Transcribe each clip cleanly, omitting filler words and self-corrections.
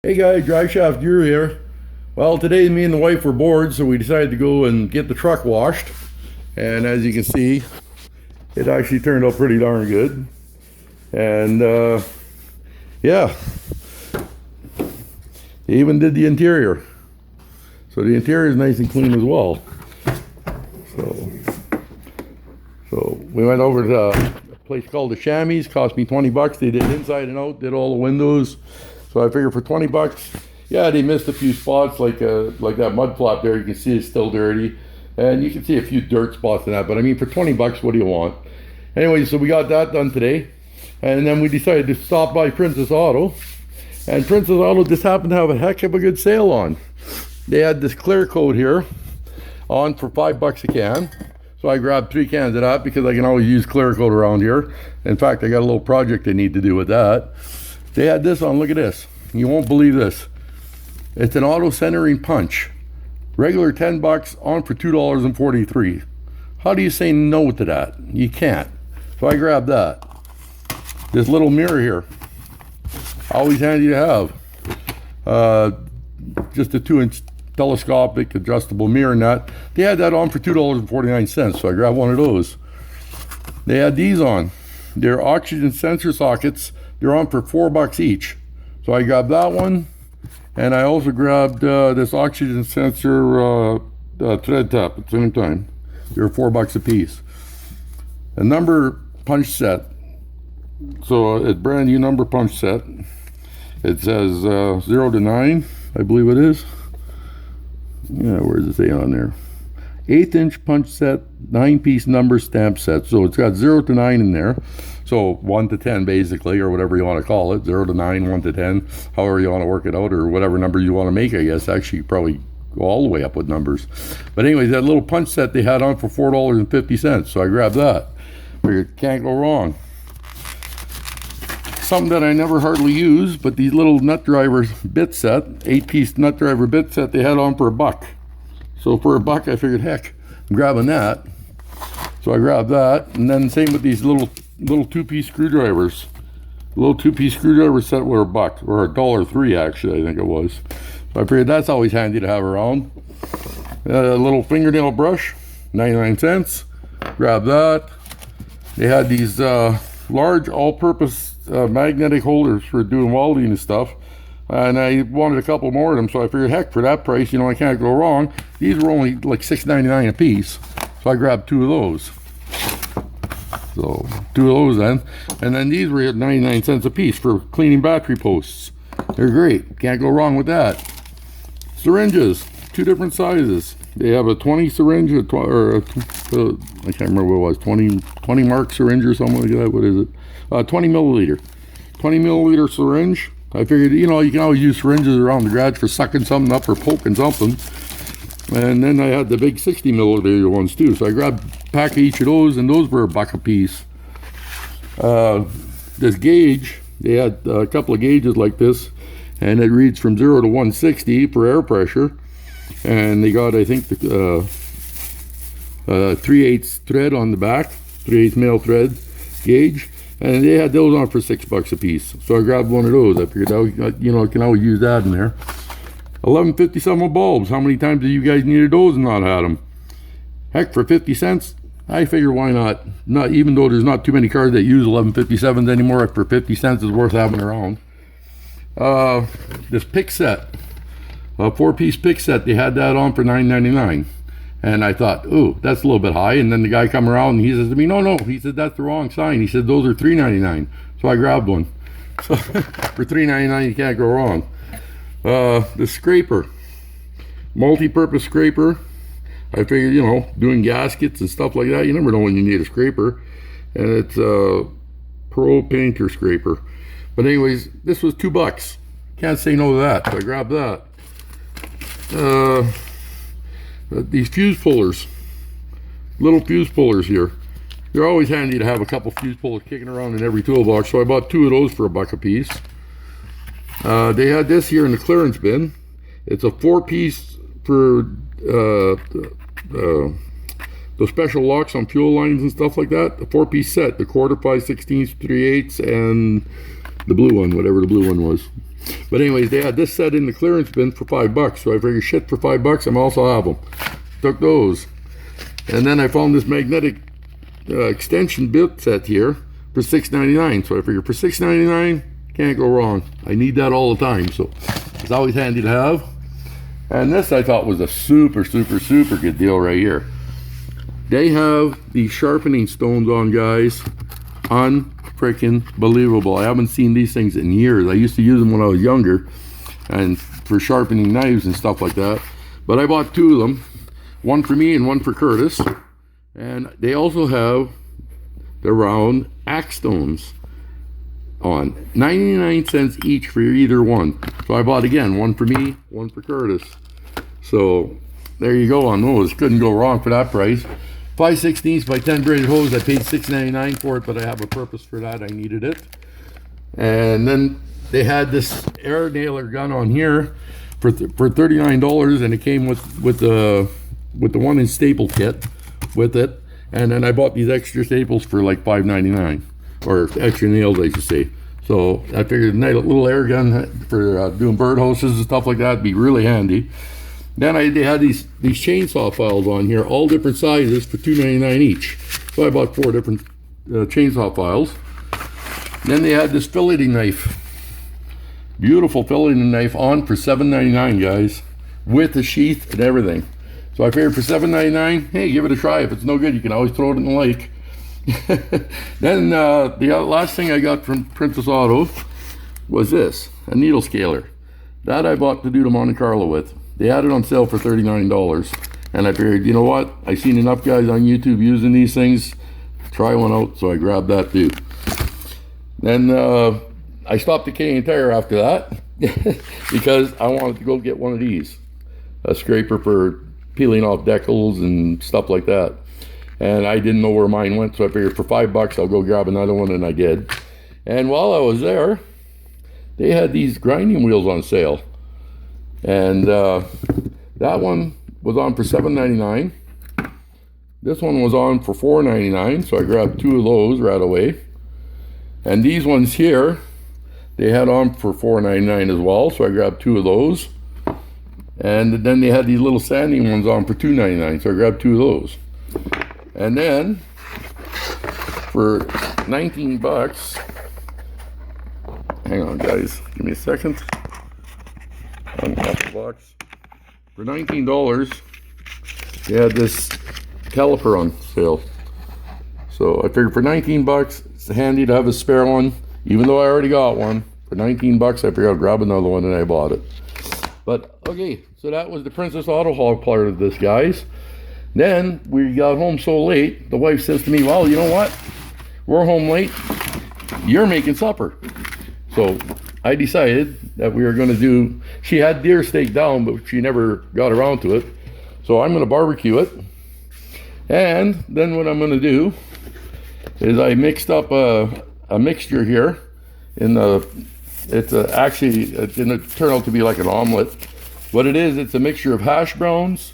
Hey guys, DriveShaft Drew here. Well, today me and the wife were bored, so we decided to go and get the truck washed. And as you can see, it actually turned out pretty darn good. And yeah, they even did the interior. So the interior is nice and clean as well. So we went over to a place called the Chamois. Cost me 20 bucks. They did inside and out, did all the windows. So I figured for 20 bucks, yeah, they missed a few spots like that mud flap there. You can see it's still dirty. And you can see a few dirt spots in that. But I mean, for 20 bucks, what do you want? Anyway, so we got that done today. And then we decided to stop by Princess Auto. And Princess Auto just happened to have a heck of a good sale on. They had this clear coat here on for $5 a can. So I grabbed 3 cans of that because I can always use clear coat around here. In fact, I got a little project I need to do with that. They had this on, look at this. You won't believe this. It's an auto centering punch. Regular 10 bucks, on for $2.43. How do you say no to that? You can't. So I grabbed that. This little mirror here. Always handy to have. Just a 2-inch telescopic adjustable mirror and that. They had that on for $2.49, so I grabbed one of those. They had these on. They're oxygen sensor sockets. They're on for $4 each. So I grabbed that one, and I also grabbed this oxygen sensor thread tap at the same time. They're $4 a piece. A number punch set. So it's brand new number punch set. It says 0 to 9, I believe it is. Yeah, where does it say on there? 1/8-inch punch set, 9-piece number stamp set. So it's got 0 to 9 in there. So 1 to 10 basically, or whatever you want to call it. 0 to 9, 1 to 10, however you want to work it out, or whatever number you want to make, I guess. Actually, you probably go all the way up with numbers. But anyways, that little punch set they had on for $4.50. So I grabbed that. Figured, can't go wrong. Something that I never hardly use, but these little nut driver bit set, 8-piece nut driver bit set, they had on for $1. So for $1, I figured, heck, I'm grabbing that. So I grabbed that, and then same with these little 2-piece screwdrivers. The little 2-piece screwdriver set were $1, or $1.03 actually, I think it was. So I figured that's always handy to have around. A little fingernail brush, 99 cents. Grab that. They had these large all-purpose magnetic holders for doing welding and stuff, and I wanted a couple more of them, so I figured, heck, for that price, you know, I can't go wrong. These were only like $6.99 a piece, so I grabbed 2 of those. So 2 of those then, and then these were at 99 cents a piece for cleaning battery posts. They're great, can't go wrong with that. Syringes, 2 different sizes. They have a 20 syringe, or I can't remember what it was, 20 mark syringe or something like that. What is it? 20 milliliter syringe. I figured, you know, you can always use syringes around the garage for sucking something up or poking something. And then I had the big 60 milliliter ones too. So I grabbed a pack of each of those, and those were $1 a piece. This gauge, they had a couple of gauges like this, and it reads from 0 to 160 for air pressure. And they got, I think, the 3/8 thread on the back, 3/8 male thread gauge. And they had those on for $6 a piece. So I grabbed one of those. I figured, you know, I can always use that in there. 11.50 some bulbs. How many times have you guys needed those and not had them? Heck, for 50 cents, I figure why not? Not even though there's not too many cars that use 1157s anymore. For 50 cents is worth having around. This pick set, a 4-piece pick set. They had that on for $9.99. And I thought, ooh, that's a little bit high. And then the guy come around and he says to me, no. He said, that's the wrong sign. He said, those are $3.99. So I grabbed one. So for $3.99, you can't go wrong. The scraper, multi-purpose scraper. I figured, you know, doing gaskets and stuff like that, you never know when you need a scraper. And it's a Pro Painter scraper. But anyways, this was $2. Can't say no to that. So I grabbed that. These fuse pullers, little fuse pullers here. They're always handy to have a couple fuse pullers kicking around in every toolbox. So I bought 2 of those for $1 a piece. They had this here in the clearance bin. It's a 4-piece for those special locks on fuel lines and stuff like that. The 4-piece set, the 1/4, 5/16, 3/8, and the blue one, whatever the blue one was. But anyways, they had this set in the clearance bin for $5. So I figured, shit, for $5, I'm also have them. Took those. And then I found this magnetic extension bit set here for $6.99. So I figured for $6.99, can't go wrong. I need that all the time. So it's always handy to have. And this I thought was a super good deal right here. They have these sharpening stones on, guys. Unfreaking believable. I haven't seen these things in years. I used to use them when I was younger and for sharpening knives and stuff like that. But I bought 2 of them. One for me and one for Curtis. And they also have the round axe stones on. 99 cents each for either one. So I bought, again, one for me, one for Curtis. So there you go on those. Couldn't go wrong for that price. 5/16 by 10 braided hose. I paid $6.99 for it, but I have a purpose for that. I needed it. And then they had this air nailer gun on here for $39, and it came with the 1-inch staple kit with it. And then I bought these extra staples for like $5.99, or extra nails, I should say. So I figured a nice little air gun for doing bird hoses and stuff like that would be really handy. Then they had these chainsaw files on here, all different sizes for $2.99 each. So I bought 4 different chainsaw files. Then they had this filleting knife, beautiful filleting knife on for $7.99, guys, with the sheath and everything. So I figured for $7.99, hey, give it a try. If it's no good, you can always throw it in the lake. Then the last thing I got from Princess Auto was this, a needle scaler. That I bought to do the Monte Carlo with. They had it on sale for $39, and I figured, you know what? I've seen enough guys on YouTube using these things. Try one out, so I grabbed that too. Then I stopped at Canadian Tire after that because I wanted to go get one of these, a scraper for peeling off decals and stuff like that. And I didn't know where mine went, so I figured for $5 I'll go grab another one, and I did. And while I was there, they had these grinding wheels on sale. And that one was on for $7.99. This one was on for $4.99, so I grabbed 2 of those right away. And these ones here, they had on for $4.99 as well, so I grabbed 2 of those. And then they had these little sanding ones on for $2.99, so I grabbed 2 of those. And then for $19, hang on guys, give me a second. Off the box. For $19, they had this caliper on sale. So I figured for $19, it's handy to have a spare one, even though I already got one. For $19, I figured I'll grab another one, and I bought it. But okay, so that was the Princess Auto Haul part of this, guys. Then we got home so late, the wife says to me, well, you know what? We're home late. You're making supper. So I decided that we were going to do, she had deer steak down, but she never got around to it. So I'm going to barbecue it. And then what I'm going to do is I mixed up a mixture here. It's going to turn out to be like an omelet. What it is, it's a mixture of hash browns,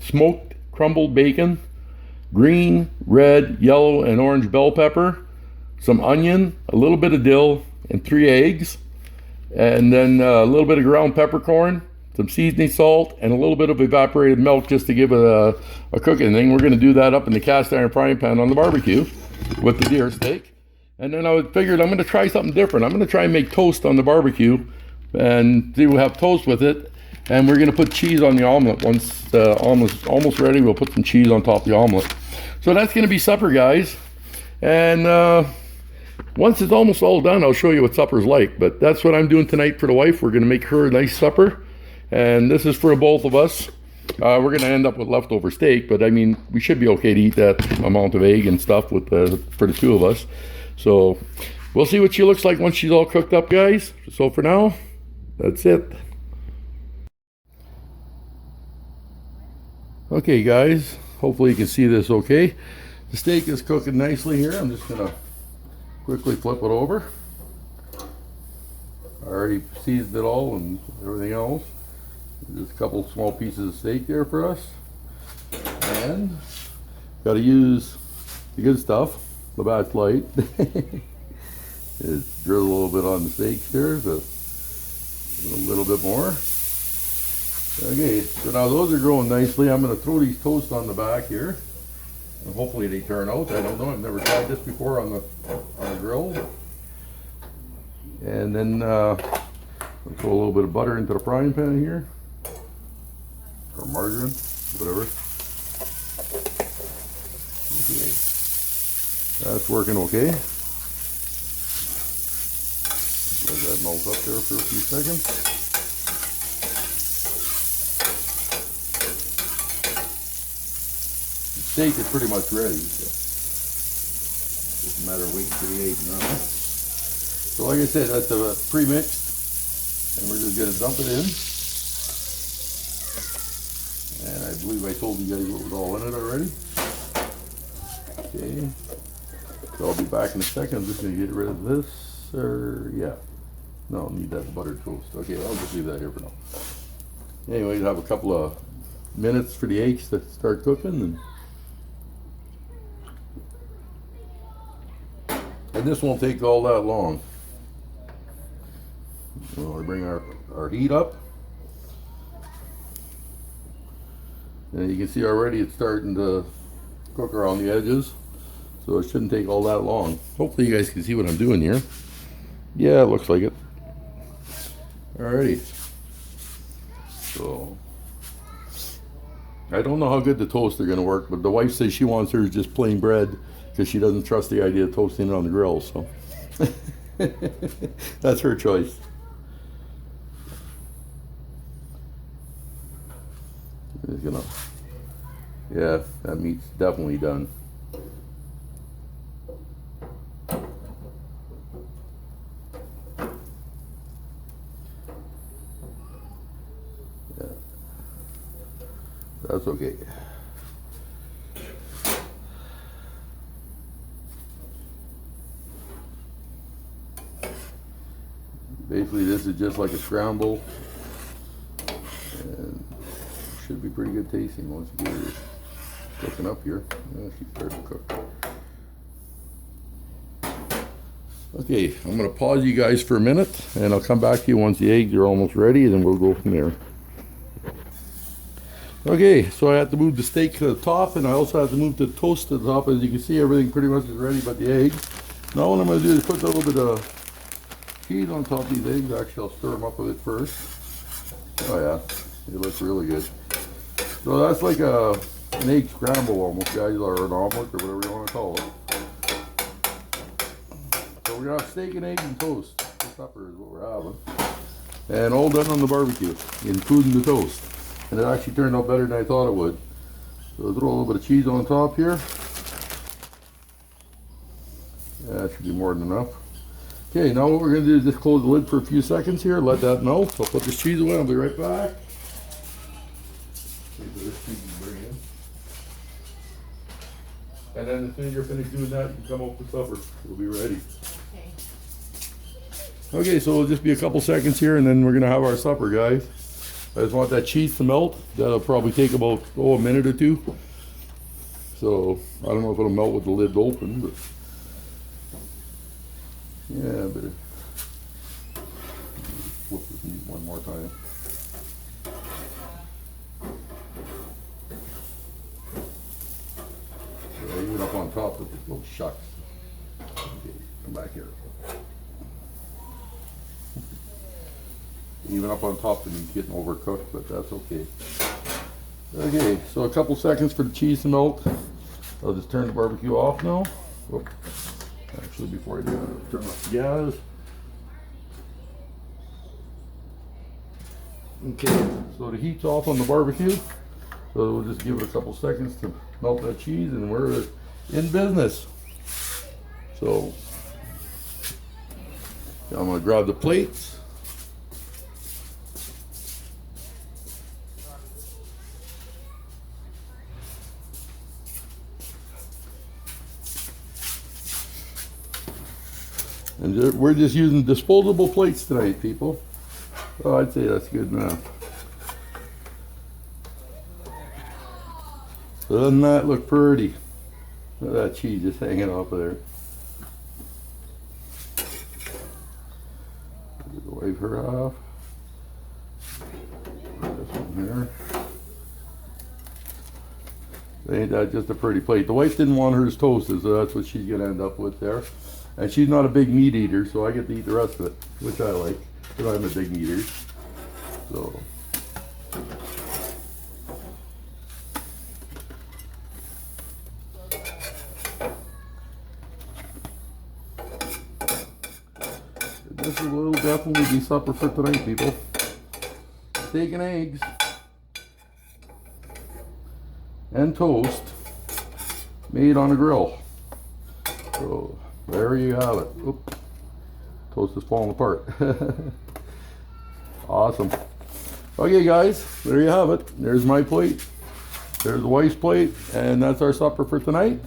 smoked crumbled bacon, green, red, yellow, and orange bell pepper, some onion, a little bit of dill, and 3 eggs, and then a little bit of ground peppercorn, some seasoning salt, and a little bit of evaporated milk just to give it a cooking thing. We're going to do that up in the cast iron frying pan on the barbecue with the deer steak. And then I figured I'm going to try something different. I'm going to try and make toast on the barbecue, and we'll have toast with it. And we're going to put cheese on the omelet. Once the omelet's almost ready, we'll put some cheese on top of the omelet. So that's going to be supper, guys. And once it's almost all done, I'll show you what supper's like. But that's what I'm doing tonight for the wife. We're going to make her a nice supper. And this is for both of us. We're going to end up with leftover steak. But, I mean, we should be okay to eat that amount of egg and stuff for the 2 of us. So we'll see what she looks like once she's all cooked up, guys. So for now, that's it. Okay, guys. Hopefully you can see this okay. The steak is cooking nicely here. I'm just going to quickly flip it over. I already seasoned it all and everything else. Just a couple small pieces of steak there for us. And got to use the good stuff, the Batch Light. Just drizzle a little bit on the steaks here to little bit more. Okay, so now those are growing nicely. I'm going to throw these toasts on the back here. And hopefully they turn out. I don't know. I've never tried this before on the grill. And then I'll throw a little bit of butter into the frying pan here. Or margarine, whatever. Okay. That's working okay. Let that melt up there for a few seconds. The steak is pretty much ready, so just a matter of waiting for the egg now. So like I said, that's pre-mixed, and we're just gonna dump it in. And I believe I told you guys what was all in it already. Okay, so I'll be back in a second. I'm just gonna get rid of this, yeah. No, need that buttered toast. Okay, I'll just leave that here for now. Anyway, you have a couple of minutes for the eggs to start cooking, and this won't take all that long. We'll bring our heat up. And you can see already it's starting to cook around the edges. So it shouldn't take all that long. Hopefully you guys can see what I'm doing here. Yeah, it looks like it. Alrighty. So, I don't know how good the toasts are going to work, but the wife says she wants hers just plain bread because she doesn't trust the idea of toasting it on the grill, so. That's her choice. Just gonna, yeah, that meat's definitely done. Yeah, that's okay. Basically, this is just like a scramble, and should be pretty good tasting once you get it cooking up here. Yeah, she's starting to cook. Okay, I'm going to pause you guys for a minute, and I'll come back to you once the eggs are almost ready, and then we'll go from there. Okay, so I had to move the steak to the top, and I also had to move the toast to the top. As you can see, everything pretty much is ready but the eggs. Now what I'm going to do is put a little bit of cheese on top of these eggs. Actually, I'll stir them up a bit first. Oh yeah, it looks really good. So that's like an egg scramble almost, guys, or an omelet, or whatever you want to call it. So we're going to have steak and eggs and toast. The supper is what we're having. And all done on the barbecue, including the toast. And it actually turned out better than I thought it would. So I'll throw a little bit of cheese on top here. Yeah, that should be more than enough. Okay, now what we're going to do is just close the lid for a few seconds here, let that melt. I'll put this cheese away, I'll be right back. And then as soon as you're finished doing that, you can come up with supper. We'll be ready. Okay, so it'll just be a couple seconds here, and then we're going to have our supper, guys. I just want that cheese to melt. That'll probably take about, a minute or two. So, I don't know if it'll melt with the lid open, but yeah, better flip this meat one more time. So even up on top with this little shucks. Okay, come back here. Even up on top, the meat's getting overcooked, but that's okay. Okay, so a couple seconds for the cheese to melt. I'll just turn the barbecue off now. Whoop. Actually, before I do that, I'll turn off the gas. Okay, so the heat's off on the barbecue. So we'll just give it a couple seconds to melt that cheese, and we're in business. So I'm gonna grab the plates. And we're just using disposable plates tonight, people. Oh, I'd say that's good enough. So doesn't that look pretty? Look at that cheese just hanging off of there. Wipe her off. Ain't that just a pretty plate? The wife didn't want hers toasted, so that's what she's gonna end up with there. And she's not a big meat eater, so I get to eat the rest of it, which I like, because I'm a big meat eater. So. This will definitely be supper for tonight, people. Steak and eggs. And toast. Made on a grill. So, there you have it. Oop. Toast is falling apart. Awesome. Okay, guys. There you have it. There's my plate. There's the wife's plate. And that's our supper for tonight.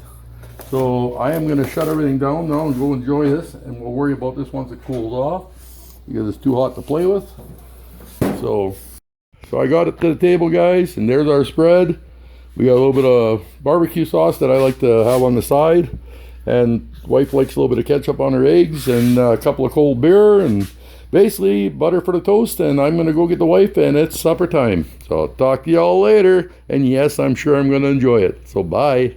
So I am going to shut everything down now and go enjoy this, and we'll worry about this once it cools off because it's too hot to play with. So I got it to the table, guys, and there's our spread. We got a little bit of barbecue sauce that I like to have on the side, and wife likes a little bit of ketchup on her eggs, and a couple of cold beer, and basically butter for the toast. And I'm going to go get the wife, and it's supper time. So I'll talk to y'all later, and yes, I'm sure I'm going to enjoy it. So bye.